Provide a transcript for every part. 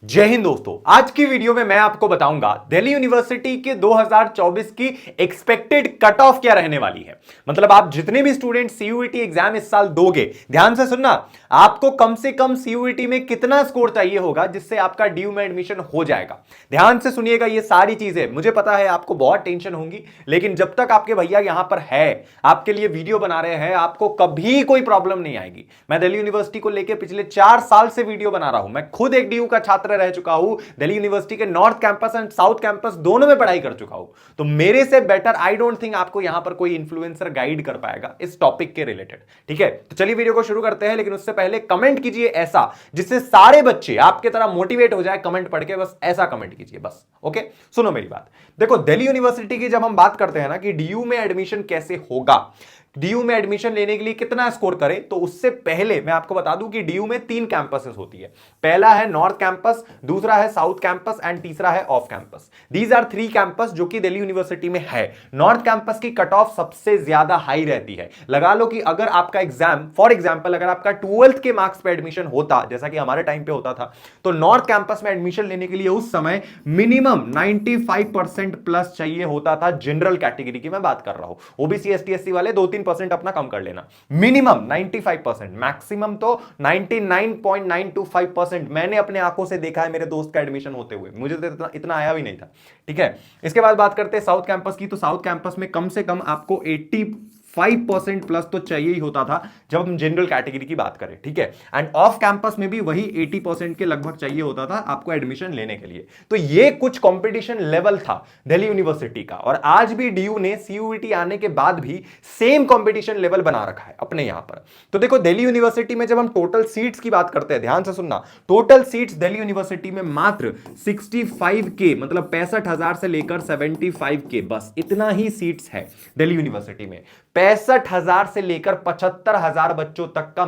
जय हिंद दोस्तों। आज की वीडियो में मैं आपको बताऊंगा दिल्ली यूनिवर्सिटी के 2024 की एक्सपेक्टेड कट ऑफ क्या रहने वाली है। मतलब आप जितने भी स्टूडेंट सीयूईटी एग्जाम इस साल दोगे, ध्यान से सुनना, आपको कम से कम सीयूईटी में कितना स्कोर चाहिए होगा जिससे आपका ड्यू में एडमिशन हो जाएगा। ध्यान से सुनिएगा ये सारी चीजें। मुझे पता है आपको बहुत टेंशन होगी, लेकिन जब तक आपके भैया यहां पर है, आपके लिए वीडियो बना रहे हैं, आपको कभी कोई प्रॉब्लम नहीं आएगी। मैं दिल्ली यूनिवर्सिटी को लेकर पिछले 4 साल से वीडियो बना रहा हूं। मैं खुद एक ड्यू का छात्र रह चुका हूं, दिल्ली यूनिवर्सिटी के north campus and south campus दोनों में पढ़ाई कर चुका हूं। तो मेरे से बेटर आई डोंट थिंक आपको यहां पर कोई इन्फ्लुएंसर गाइड कर पाएगा इस टॉपिक के रिलेटेड। ठीक है, तो चलिए वीडियो को शुरू करते हैं, लेकिन उससे पहले कमेंट कीजिए ऐसा जिससे सारे बच्चे आपके तरह मोटिवेट हो जाए। कमेंट पढ़ के बस ऐसा कमेंट कीजिए बस। ओके, सुनो मेरी बात। देखो, दिल्ली यूनिवर्सिटी की जब हम बात करते हैं ना कि डीयू में एडमिशन कैसे होगा, डीयू में एडमिशन लेने के लिए कितना स्कोर करें, तो उससे पहले मैं आपको बता दूं कि डीयू में 3 कैंपसेस होती है। पहला है नॉर्थ कैंपस, दूसरा है साउथ कैंपस एंड तीसरा है off campus. These are 3 campus जो कि दिल्ली यूनिवर्सिटी में है। नॉर्थ कैंपस की कट ऑफ सबसे ज्यादा हाई रहती है। लगा लो कि अगर आपका एग्जाम, फॉर एग्जाम्पल अगर आपका 12th के मार्क्स पे एडमिशन होता, जैसा कि हमारे टाइम पे होता था, तो नॉर्थ कैंपस में एडमिशन लेने के लिए उस समय मिनिमम 95% प्लस चाहिए होता था। जनरल कैटेगरी की मैं बात कर रहा हूं, ओबीसी एसटी एससी वाले 2-3% अपना कम कर लेना। मिनिमम 95%, मैक्सिमम तो 99.925%। मैंने अपने आंखों से देखा है मेरे दोस्त का एडमिशन होते हुए, मुझे तो इतना आया भी नहीं था। ठीक है, इसके बाद बात करते हैं साउथ कैंपस की। तो साउथ कैंपस में कम से कम आपको 85% प्लस तो चाहिए ही होता था जब हम जनरल कैटेगरी की बात करें। ठीक है, एंड ऑफ कैंपस में भी वही 80% के लगभग चाहिए होता था आपको एडमिशन लेने के लिए। तो ये कुछ कंपटीशन लेवल था दिल्ली यूनिवर्सिटी का, और आज भी डीयू ने सीयूईटी आने के बाद भी सेम कंपटीशन लेवल बना रखा है अपने यहां पर। तो देखो, दिल्ली यूनिवर्सिटी में जब हम टोटल सीट्स की बात करते हैं, ध्यान से सुनना, टोटल सीट्स दिल्ली यूनिवर्सिटी में मात्र 65K, मतलब 65,000 से लेकर 75K, बस इतना ही सीट्स है दिल्ली यूनिवर्सिटी में। 65,000 से लेकर 75,000 बच्चों तक का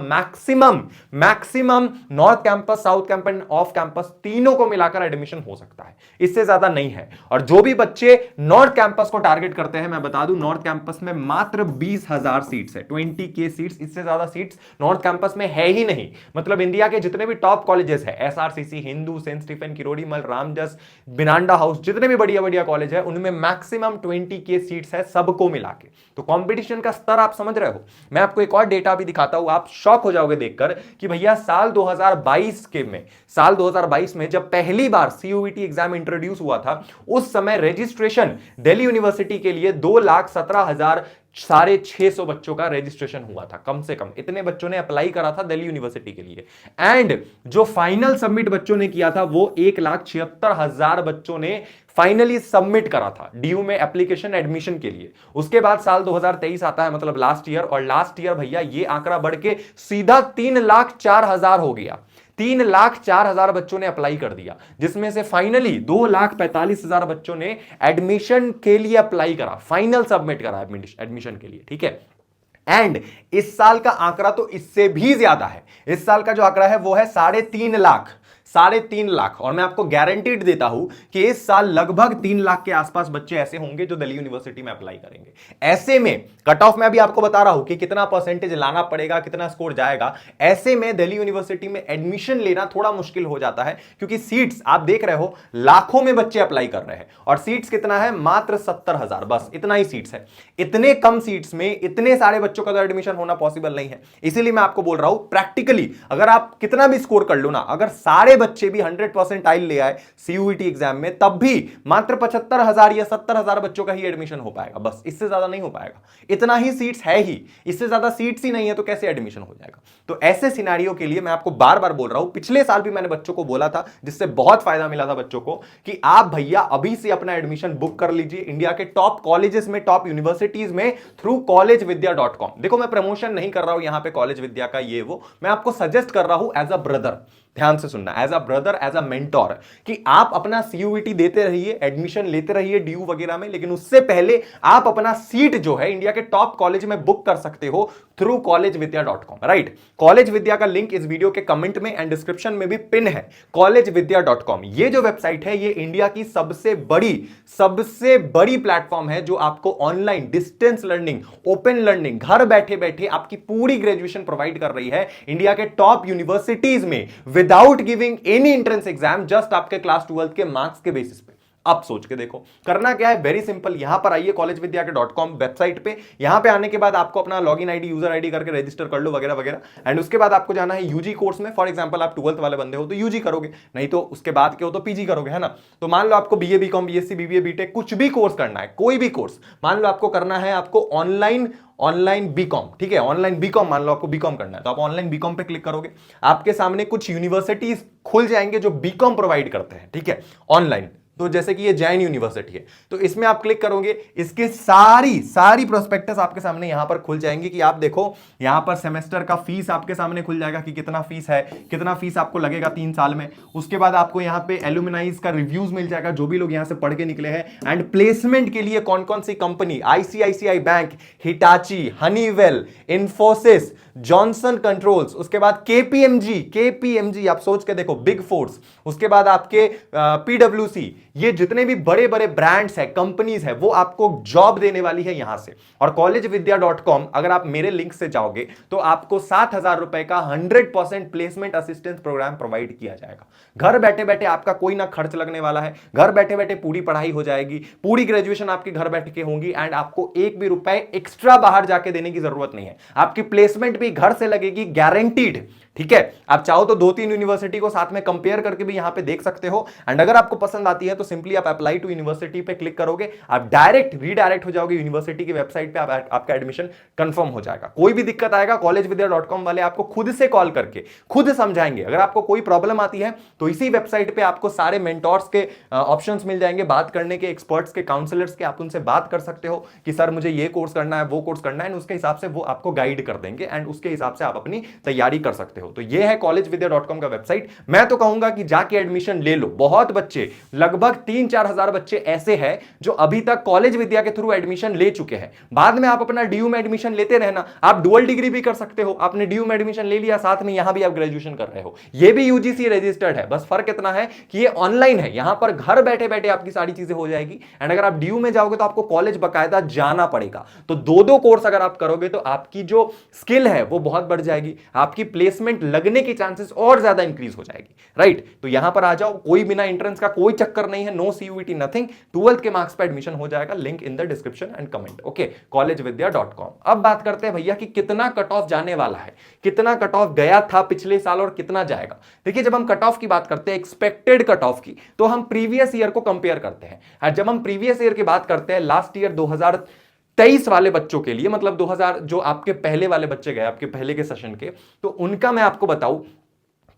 maximum north campus, south campus end off campus तीनों को मिलाकर एडमिशन हो सकता है, इससे ज्यादा नहीं है। और जो भी बच्चे नॉर्थ कैंपस को टारगेट करते हैं, मैं बता दूं नॉर्थ कैंपस में मात्र 20,000 सीट्स है, 20K सीट्स, इससे ज्यादा सीट्स नॉर्थ कैंपस में है ही नहीं। मतलब इंडिया के जितने भी टॉप कॉलेजेस है, SRCC, Hindu, saint Stephen, Kirorimal, Ramjas, Miranda house, जितने भी बढ़िया बढ़िया कॉलेज है, उनमें मैक्सिमम 20K सीट्स है सबको मिला के। तो कॉम्पिटिशन का स्तर आप समझ रहे हो। मैं आपको एक और डेटा भी दिखाता हूं, आप शॉक हो जाओगे देखकर कि भैया साल 2022 में जब पहली बार सीयूईटी एग्जाम इंट्रोड्यूस हुआ था, उस समय रजिस्ट्रेशन दिल्ली यूनिवर्सिटी के लिए 2,17,600 बच्चों का रजिस्ट्रेशन हुआ था। कम से कम इतने बच्चों ने अप्लाई करा था दिल्ली यूनिवर्सिटी के लिए। एंड जो फाइनल सबमिट बच्चों ने किया था, वो 1,76,000 बच्चों ने फाइनली सबमिट करा था डीयू में एप्लीकेशन एडमिशन के लिए। उसके बाद साल 2023 आता है, मतलब लास्ट ईयर, और लास्ट ईयर भैया ये आंकड़ा बढ़ के सीधा 3,04,000 हो गया। 3,04,000 बच्चों ने अप्लाई कर दिया, जिसमें से फाइनली 2,45,000 बच्चों ने एडमिशन के लिए अप्लाई करा, फाइनल सबमिट करा एडमिशन के लिए। ठीक है, एंड इस साल का आंकड़ा तो इससे भी ज्यादा है। इस साल का जो आंकड़ा है वो है 3.5 लाख, 3.5 लाख। और मैं आपको गारंटीड देता हूं कि इस साल लगभग 3 लाख के आसपास बच्चे ऐसे होंगे जो दिल्ली यूनिवर्सिटी में अप्लाई करेंगे। ऐसे में कट ऑफ में भी आपको बता रहा हूं कि कितना परसेंटेज लाना पड़ेगा, कितना स्कोर जाएगा। ऐसे में दिल्ली यूनिवर्सिटी में एडमिशन लेना थोड़ा मुश्किल हो जाता है, क्योंकि सीट्स आप देख रहे हो लाखों में बच्चे अप्लाई कर रहे हैं, और सीट्स कितना है, मात्र 70,000, बस इतना ही सीट्स है। इतने कम सीट्स में इतने सारे बच्चों का तो एडमिशन होना पॉसिबल नहीं है। इसीलिए मैं आपको बोल रहा हूं, प्रैक्टिकली अगर आप कितना भी स्कोर कर लो ना, अगर सारे बच्चे भी 100% ले आए सीयूईटी एग्जाम में, तब भी मात्र 75,000 या 70,000 बच्चों का ही एडमिशन हो पाएगा, बस इससे ज्यादा नहीं हो पाएगा। इतना ही सीट्स है ही, इससे ज्यादा सीट्स ही नहीं है, तो कैसे एडमिशन हो जाएगा। तो ऐसे सिनेरियो के लिए मैं आपको बार बार बोल रहा हूं, पिछले साल भी मैंने बच्चों को बोला था, जिससे बहुत फायदा मिला था बच्चों को, कि आप भैया अभी से अपना एडमिशन बुक कर लीजिए इंडिया के टॉप कॉलेजेस में, टॉप यूनिवर्सिटीज में, थ्रू collegevidya.com। देखो, मैं प्रमोशन नहीं कर रहा हूं यहां पे कॉलेज विद्या का, ये वो, मैं आपको सजेस्ट कर रहा हूं एज अ ब्रदर। ध्यान से सुनना, as a brother, as a mentor, कि आप अपना सीयूईटी देते रहिए, एडमिशन लेते रहिए ड्यू वगैरह में, लेकिन उससे पहले आप अपना सीट जो है इंडिया के टॉप कॉलेज में बुक कर सकते हो थ्रू collegevidya.com। राइट, कॉलेज विद्या का लिंक इस वीडियो के कमेंट में एंड डिस्क्रिप्शन में भी पिन है। collegevidya.com ये जो वेबसाइट है, ये इंडिया की सबसे बड़ी प्लेटफॉर्म है जो आपको online distance learning, open learning, घर बैठे बैठे आपकी पूरी ग्रेजुएशन प्रोवाइड कर रही है इंडिया के टॉप यूनिवर्सिटीज में without giving any entrance exam, just आपके क्लास 12 के मार्क्स के बेसिस पे। अब सोच के देखो, करना क्या है, वेरी सिंपल। यहां पर आइए कॉलेजविद्या के .com वेबसाइट पे। यहां पे आने के बाद आपको अपना लॉगिन आईडी, यूजर आईडी करके रजिस्टर कर लो वगैरह वगैरह। एंड उसके बाद आपको जाना है यूजी कोर्स में। फॉर एग्जांपल आप 12th वाले बंदे हो तो यूजी करोगे, नहीं तो उसके बाद के हो तो पीजी करोगे, है ना। तो मान लो आपको BA BCom BSc BBA BTech कुछ भी कोर्स करना है, कोई भी कोर्स मान लो आपको करना है, आपको ऑनलाइन बीकॉम, ठीक है, ऑनलाइन बीकॉम मान लो आपको बीकॉम करना है, तो आप ऑनलाइन बीकॉम पे क्लिक करोगे। आपके सामने कुछ यूनिवर्सिटीज खुल जाएंगे जो बीकॉम प्रोवाइड करते हैं, ठीक है, ऑनलाइन। तो जैसे कि ये जैन यूनिवर्सिटी है, तो इसमें आप क्लिक करोगे, इसके सारी प्रोस्पेक्टस आपके सामने यहां पर खुल जाएंगे कि आप देखो यहां पर सेमेस्टर का फीस आपके सामने खुल जाएगा कि कितना फीस है, कितना फीस आपको लगेगा 3 साल में। उसके बाद आपको यहां पे एलुमनाइज का रिव्यूज मिल जाएगा, जो भी लोग यहां से पढ़ के निकले हैं। एंड प्लेसमेंट के लिए कौन कौन सी company, ICICI bank, Hitachi, Honeywell, Infosys, Johnson Controls, उसके बाद केपीएमजी आप सोच के देखो, बिग फोर्स, उसके बाद आपके पीडब्ल्यूसी, ये जितने भी बड़े बड़े ब्रांड्स है, कंपनीज है, वो आपको जॉब देने वाली है यहां से। और collegevidya.com अगर आप मेरे लिंक से जाओगे तो आपको 7,000 रुपए का 100% प्लेसमेंट असिस्टेंस प्रोग्राम प्रोवाइड किया जाएगा। घर बैठे बैठे आपका कोई ना खर्च लगने वाला है, घर बैठे बैठे पूरी पढ़ाई हो जाएगी, पूरी ग्रेजुएशन आपके घर बैठ के होंगी। एंड आपको एक भी रुपए एक्स्ट्रा बाहर जाके देने की जरूरत नहीं है, आपकी प्लेसमेंट भी घर से लगेगी, गारंटीड, ठीक है। आप चाहो तो 2-3 यूनिवर्सिटी को साथ में कंपेयर करके भी यहां पे देख सकते हो। एंड अगर आपको पसंद आती है तो सिंपली आप अप्लाई टू यूनिवर्सिटी पे क्लिक करोगे, आप डायरेक्ट रीडायरेक्ट हो जाओगे यूनिवर्सिटी की वेबसाइट पे, आपका एडमिशन कंफर्म हो जाएगा। कोई भी दिक्कत आएगा collegevidya.com वाले आपको खुद से कॉल करके खुद समझाएंगे। अगर आपको कोई प्रॉब्लम आती है तो इसी वेबसाइट पे आपको सारे मेंटोर्स के ऑप्शंस मिल जाएंगे, बात करने के, एक्सपर्ट्स के, काउंसलर्स के। आप उनसे बात कर सकते हो कि सर मुझे ये कोर्स करना है, वो कोर्स करना है, उसके हिसाब से वो आपको गाइड कर देंगे एंड उसके हिसाब से आप अपनी तैयारी कर सकते हो। तो ये है collegevidya.com का वेबसाइट। मैं तो कहूंगा कि जाके एडमिशन ले लो। बहुत बच्चे, लगभग 3-4 हजार बच्चे ऐसे हैं जो अभी तक कॉलेज विद्या के थ्रू एडमिशन ले चुके हैं। बाद में आप अपना डीयू में एडमिशन लेते रहना, आप डुअल डिग्री भी कर सकते हो। आपने डीयू में एडमिशन ले लिया, साथ में यहां भी आप ग्रेजुएशन कर रहे हो, ये भी यूजीसी रजिस्टर्ड है। बस फर्क इतना है कि ये ऑनलाइन है, यहां पर घर बैठे बैठे आपकी सारी चीजें हो जाएगी। एंड अगर आप डीयू में जाओगे तो आपको कॉलेज बकायदा जाना पड़ेगा। तो 2-2 कोर्स अगर आप करोगे तो आपकी जो स्किल है वो बहुत बढ़ जाएगी, आपकी प्लेसमेंट लगने की चांसेस और ज्यादा इंक्रीज हो जाएगी, राइट। तो यहां पर आ जाओ, कोई बिना एंट्रेंस का कोई चक्कर नहीं है, नो सीयूईटी नथिंग, 12th के मार्क्स पे एडमिशन हो जाएगा। Link in the description and comment, okay, collegevidya.com। अब बात करते हैं भैया कि कितना कट ऑफ जाने वाला है, कितना कट ऑफ गया था पिछले साल और कितना जाएगा। देखिए, जब हम कट ऑफ की बात करते हैं, एक्सपेक्टेड कट ऑफ की, तो हम प्रीवियस ईयर को कंपेयर करते हैं। और जब हम प्रीवियस ईयर की बात करते हैं, लास्ट ईयर 2023 वाले बच्चों के लिए, मतलब 2000 जो आपके पहले वाले बच्चे गए आपके पहले के सेशन के, तो उनका मैं आपको बताऊं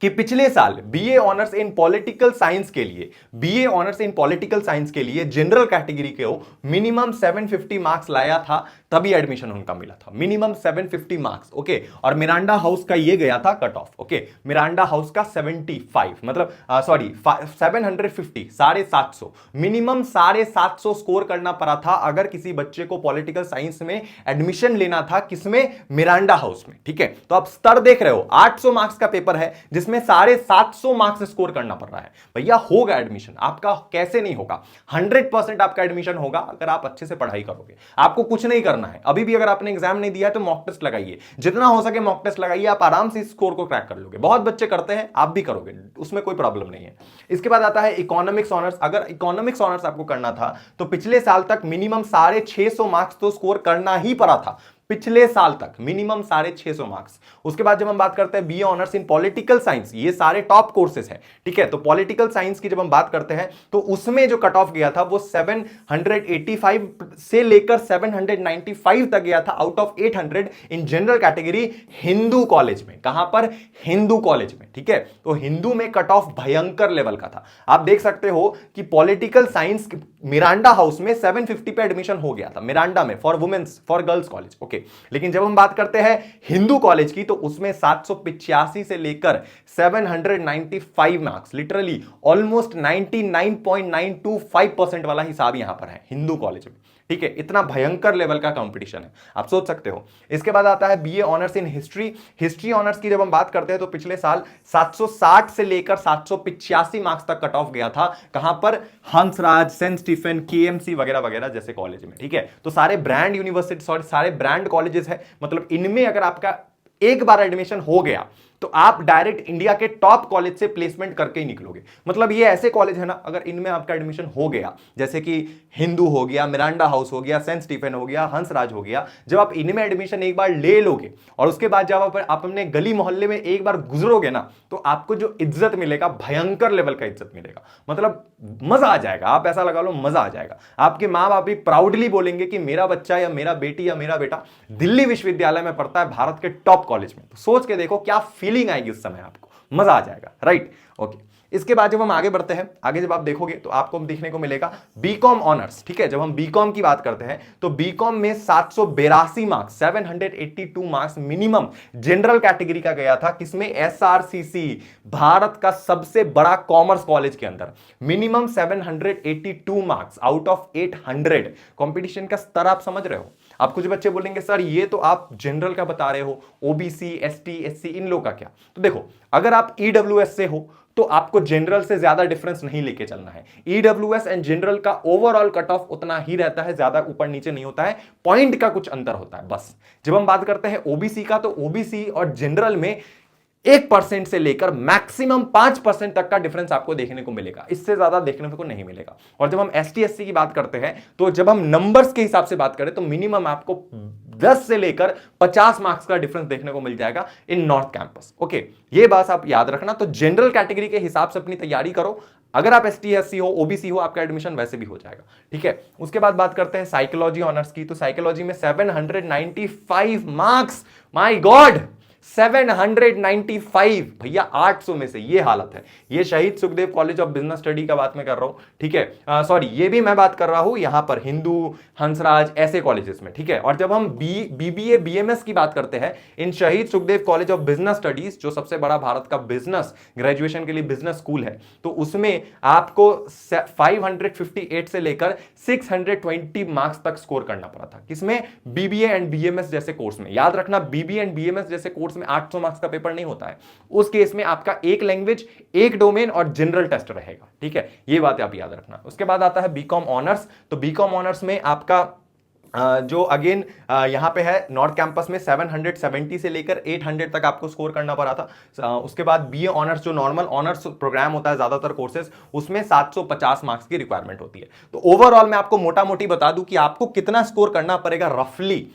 कि पिछले साल BA honours in political science के लिए, BA honours in political science के लिए जनरल कैटेगरी के हो मिनिमम 750 मार्क्स लाया था, तभी एडमिशन उनका मिला था। Minimum 750 marks, okay. और मिरांडा हाउस का ये गया था cut off, okay, Miranda house का 75, मतलब सॉरी 750, 750, मिनिमम 750 स्कोर करना पड़ा था अगर किसी बच्चे को पॉलिटिकल साइंस में एडमिशन लेना था। किसमें? मिरांडा हाउस में, ठीक है। तो आप स्तर देख रहे हो, 800 मार्क्स का पेपर है जिसमें 750 मार्क्स स्कोर करना पड़ रहा है। भैया होगा एडमिशन आपका, कैसे नहीं होगा? 100% आपका एडमिशन होगा अगर आप अच्छे से पढ़ाई करोगे। आपको कुछ नहीं करना है, अभी भी अगर आपने एग्जाम नहीं दिया है तो मॉक टेस्ट लगाइए, जितना हो सके मॉक टेस्ट लगाइए, आप आराम से इस स्कोर को क्रैक कर लोगे। बहुत बच्चे करते हैं, आप भी करोगे, उसमें कोई प्रॉब्लम नहीं है। इसके बाद आता है इकोनॉमिक्स ऑनर्स। अगर इकोनॉमिक्स ऑनर्स आपको करना था तो पिछले साल तक मिनिमम 650 मार्क्स तो स्कोर करना ही पड़ा था, पिछले साल तक मिनिमम 650 मार्क्स। उसके बाद जब हम बात करते हैं BA honours in political science, ये सारे टॉप कोर्सेज हैं, ठीक है। तो पॉलिटिकल साइंस की जब हम बात करते हैं तो उसमें जो कट ऑफ गया था वो 785 से लेकर 795 तक गया था out of 800 in general category Hindu college में। कहां पर? हिंदू कॉलेज में, ठीक है। तो हिंदू में कट ऑफ भयंकर लेवल का था। आप देख सकते हो कि पॉलिटिकल साइंस मिरांडा हाउस में 750 पे एडमिशन हो गया था, मिरांडा में, for womens, for girls college, okay. लेकिन जब हम बात करते हैं हिंदू कॉलेज की तो उसमें 785 से लेकर 795 मार्क्स, लिटरली ऑलमोस्ट 99.925% वाला हिसाब यहां पर है हिंदू कॉलेज में, ठीक है। इतना भयंकर लेवल का कंपटीशन है, आप सोच सकते हो। इसके बाद आता है BA honours in history. History honours की जब हम बात करते हैं तो पिछले साल 760 से लेकर 785 मार्क्स तक कट ऑफ गया था। कहां पर? हंसराज, सेंट स्टीफन, केएमसी वगैरह वगैरह जैसे कॉलेज में, ठीक है। तो सारे ब्रांड यूनिवर्सिटी, सॉरी सारे ब्रांड कॉलेजेस है, मतलब इनमें अगर आपका एक बार एडमिशन हो गया तो आप डायरेक्ट इंडिया के टॉप कॉलेज से प्लेसमेंट करके ही निकलोगे। मतलब ये ऐसे कॉलेज है ना, अगर इनमें आपका एडमिशन हो गया, जैसे कि हिंदू हो गया, मिरांडा हाउस हो गया, सेंट स्टीफन हो गया, हंसराज हो गया, जब आप इनमें एडमिशन एक बार ले लोगे और उसके बाद जब आप अपने गली मोहल्ले में एक बार गुजरोगे ना, तो आपको जो इज्जत मिलेगा, भयंकर लेवल का इज्जत मिलेगा। मतलब मजा आ जाएगा, आप ऐसा लगा लो मजा आ जाएगा। आपके माँ बाप भी प्राउडली बोलेंगे कि मेरा बच्चा या मेरा बेटी या मेरा बेटा दिल्ली विश्वविद्यालय में पढ़ता है, भारत के टॉप कॉलेज में। तो सोच के देखो क्या फीलिंग आएगी उस समय, आपको मजा आ जाएगा, राइट। ओके, इसके बाद जब हम आगे बढ़ते हैं, आगे जब आप देखोगे तो आपको देखने को मिलेगा बीकॉम ऑनर्स। ठीक है, जब हम बीकॉम की बात करते हैं तो बीकॉम में 782 marks, 782 marks minimum general category का गया था। किसमें? एसआरसीसी, भारत का सबसे बड़ा कॉमर्स कॉलेज के अंदर minimum 782 marks out of 800। Competition का स्तर आप समझ रहे हो। आप कुछ बच्चे बोलेंगे सर ये तो आप जनरल का बता रहे हो, ओबीसी, एसटी, एससी इन लोग का क्या? तो देखो, अगर आप ईडब्ल्यूएस से हो तो आपको जनरल से ज्यादा डिफरेंस नहीं लेके चलना है। ईडब्ल्यूएस एंड जनरल का ओवरऑल कट ऑफ उतना ही रहता है, ज्यादा ऊपर नीचे नहीं होता है, पॉइंट का कुछ अंतर होता है बस। जब हम बात करते हैं ओबीसी का, तो ओबीसी और जनरल में 1% से लेकर मैक्सिमम 5% तक का डिफरेंस आपको देखने को मिलेगा, इससे ज्यादा देखने को नहीं मिलेगा। और जब हम एसटी एससी की बात करते हैं, तो जब हम नंबर्स के हिसाब से बात करें तो मिनिमम आपको 10 से लेकर 50 मार्क्स का डिफरेंस देखने को मिल जाएगा इन नॉर्थ कैंपस। ओके, ये बात आप याद रखना। तो जनरल कैटेगरी के हिसाब से अपनी तैयारी करो। अगर आप एसटी एससी हो, ओबीसी हो, आपका एडमिशन वैसे भी हो जाएगा। ठीक है, उसके बाद बात करते हैं साइकोलॉजी ऑनर्स की। तो साइकोलॉजी में 795 मार्क्स, माय गॉड 795 भैया, 800 में से ये हालत है। ये शहीद Sukhdev college of business study का बात मैं कर रहा हूं। ठीक है, सॉरी, ये भी मैं बात कर रहा हूं यहां पर हिंदू, हंसराज ऐसे कॉलेजेस में। ठीक है, और जब हम बीबीए बीएमएस की बात करते हैं इन शहीद Sukhdev college of business studies, जो सबसे बड़ा भारत का बिजनेस ग्रेजुएशन के लिए बिजनेस स्कूल है, तो उसमें आपको 558 से लेकर 620 मार्क्स तक स्कोर करना पड़ा था। किसमें? बीबीए एंड बीएमएस जैसे कोर्स में। याद रखना, बीबीए एंड बीएमएस जैसे कोर्स में 800 मार्क्स का पेपर नहीं होता है। उस केस में आपका एक लैंग्वेज, एक डोमेन और जनरल टेस्ट रहेगा। ठीक है, ये बात आप याद रखना। उसके बाद आता है बीकॉम ऑनर्स। तो बीकॉम ऑनर्स में आपका जो अगेन यहां पे है नॉर्थ कैंपस में 770 से लेकर 800 तक आपको स्कोर करना पड़ा था। उसके बाद बीए ऑनर्स, जो नॉर्मल ऑनर्स प्रोग्राम होता है ज्यादातर कोर्सेज, उसमें 750 मार्क्स की रिक्वायरमेंट होती है। तो ओवरऑल मैं आपको मोटा मोटी बता दूं कि आपको कितना स्कोर करना पड़ेगा रफली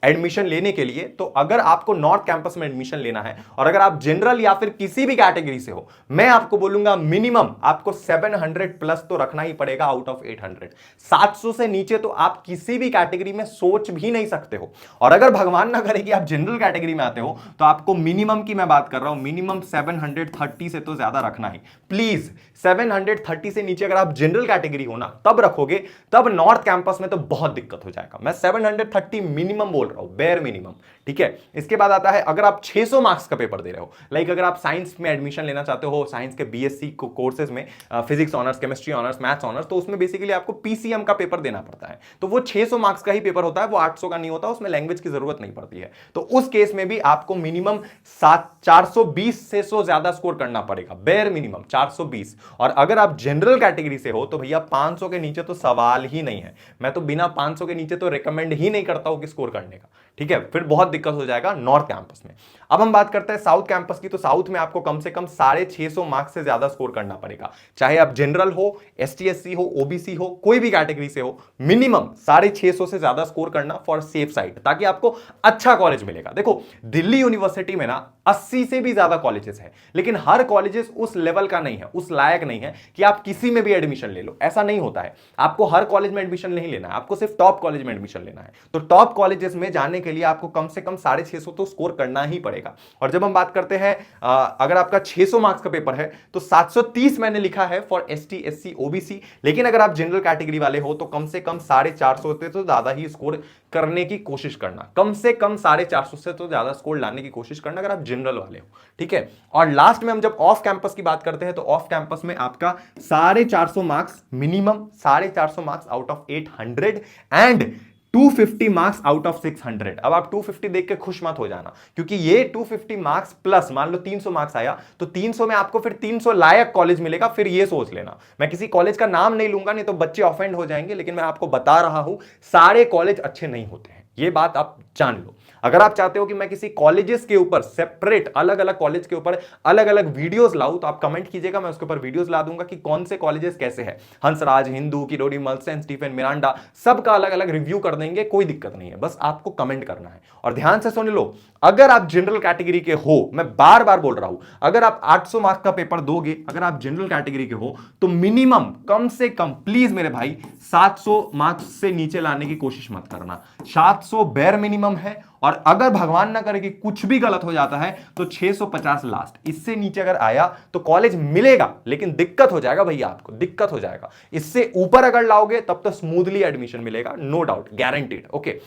एडमिशन लेने के लिए। तो अगर आपको नॉर्थ कैंपस में एडमिशन लेना है और अगर आप जनरल या फिर किसी भी कैटेगरी से हो, मैं आपको बोलूंगा मिनिमम आपको 700 प्लस तो रखना ही पड़ेगा आउट ऑफ 800। 700 से नीचे तो आप किसी भी कैटेगरी में सोच भी नहीं सकते हो। और अगर भगवान ना करे कि आप जनरल कैटेगरी में आते हो, तो आपको मिनिमम की मैं बात कर रहा हूं, मिनिमम 730 से तो ज्यादा रखना ही प्लीज। 730 से नीचे अगर आप जनरल कैटेगरी हो ना, तब रखोगे, तब नॉर्थ कैंपस में तो बहुत दिक्कत हो जाएगा। मैं 730 मिनिमम बोल रहा हूं, बेयर मिनिमम। ठीक है, इसके बाद आता है अगर आप 600 मार्क्स का पेपर दे रहे हो, लाइक अगर आप साइंस में एडमिशन लेना चाहते हो, साइंस के बीएससी कोर्सेज में, physics honours, chemistry honours, maths honours, तो उसमें बेसिकली आपको पीसीएम का पेपर देना पड़ता है। तो वो 600 मार्क्स का ही पेपर होता है, वो 800 का नहीं होता, उसमें लैंग्वेज की जरूरत नहीं पड़ती है। तो उस केस में भी आपको मिनिमम 420 से ज्यादा स्कोर करना पड़ेगा, बेयर मिनिमम 420। और अगर आप जनरल कैटेगरी से हो तो भैया 500 के नीचे तो सवाल ही नहीं है। मैं तो बिना 500 के नीचे तो रिकमेंड ही नहीं करता हूं कि स्कोर करने का। ठीक है, फिर बहुत दिक्कत हो जाएगा नॉर्थ कैंपस में। अब हम बात करते हैं साउथ कैंपस की। तो साउथ में आपको कम से कम 650 मार्क्स से ज्यादा स्कोर करना पड़ेगा, चाहे आप जनरल हो, एसटी एससी हो, ओबीसी हो, कोई भी कैटेगरी से हो, मिनिमम 650 से ज्यादा स्कोर करना फॉर सेफ साइड, ताकि आपको अच्छा कॉलेज मिलेगा। देखो, दिल्ली यूनिवर्सिटी में ना 80 से भी ज्यादा कॉलेजेस है, लेकिन हर कॉलेजेस उस लेवल का नहीं है, उस लायक नहीं है कि आप किसी में भी एडमिशन ले लो। ऐसा नहीं होता है, आपको हर कॉलेज में एडमिशन नहीं लेना है, आपको सिर्फ टॉप कॉलेज में एडमिशन लेना है। तो टॉप कॉलेजेस में जाने के लिए आपको कम से कम 650 तो स्कोर करना ही पड़ेगा। और जब हम बात करते हैं अगर आपका 600 मार्क्स का पेपर है तो 730 मैंने लिखा है फॉर एसटी एससी ओबीसी, लेकिन अगर आप जनरल कैटेगरी वाले हो तो कम से कम 450 तो ज्यादा ही स्कोर करने की कोशिश करना, कम से कम 450 से तो ज्यादा स्कोर लाने की कोशिश करना अगर आप जनरल वाले हो। ठीक है, और लास्ट में हम जब ऑफ कैंपस की बात करते हैं तो ऑफ कैंपस में आपका 450 marks minimum, 450 marks out of 800 and 250 marks out of 600। अब आप 250 देख के खुश मत हो जाना, क्योंकि ये 250 मार्क्स प्लस मान लो 300 मार्क्स आया तो 300 में आपको फिर 300 लायक कॉलेज मिलेगा। फिर ये सोच लेना, मैं किसी कॉलेज का नाम नहीं लूंगा, नहीं तो बच्चे ऑफेंड हो जाएंगे, लेकिन मैं आपको बता रहा हूं सारे कॉलेज अच्छे नहीं होते हैं, ये बात आप जान लो। अगर आप चाहते हो कि मैं किसी कॉलेजेस के ऊपर सेपरेट अलग अलग कॉलेज के ऊपर अलग अलग वीडियोस लाऊं तो आप कमेंट कीजिएगा, मैं उसके ऊपर वीडियोस ला दूंगा कि कौन से कॉलेजेस कैसे हैं। हंसराज, हिंदू, किरोड़ी, मल, सेंट स्टीफन, मिरांडा, सबका अलग अलग रिव्यू कर देंगे, कोई दिक्कत नहीं है, बस आपको कमेंट करना है। और ध्यान से सुन लो, अगर आप जनरल कैटेगरी के हो, मैं बार बार बोल रहा हूं, अगर आप 800 मार्क्स का पेपर दोगे, अगर आप जनरल कैटेगरी के हो, तो मिनिमम कम से कम प्लीज मेरे भाई 700 मार्क्स से नीचे लाने की कोशिश मत करना। 700 बेर मिनिमम है, और अगर भगवान ना करे कि कुछ भी गलत हो जाता है तो 650 लास्ट। इससे नीचे अगर आया तो कॉलेज मिलेगा, लेकिन दिक्कत हो जाएगा भैया, आपको दिक्कत हो जाएगा। इससे ऊपर अगर लाओगे तब तो स्मूथली एडमिशन मिलेगा, नो डाउट, गारंटीड। ओके,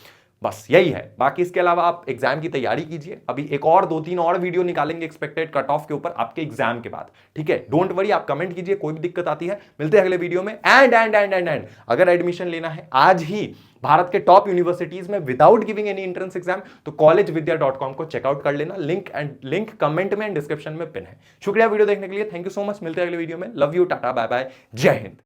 बस यही है। बाकी इसके अलावा आप एग्जाम की तैयारी कीजिए। अभी एक और 2-3 और वीडियो निकालेंगे एक्सपेक्टेड कट ऑफ के ऊपर आपके एग्जाम के बाद, ठीक है। डोंट वरी, आप कमेंट कीजिए, कोई भी दिक्कत आती है मिलते हैं अगले वीडियो में। एंड अगर एडमिशन लेना है आज ही भारत के टॉप यूनिवर्सिटीज में without giving any entrance exam, तो collegevidya.com को चेकआउट कर लेना। लिंक कमेंट में एंड डिस्क्रिप्शन में पिन है। शुक्रिया वीडियो देखने के लिए, थैंक यू सो मच। मिलते हैं अगले वीडियो में। Love you, tata, bye bye, जय हिंद।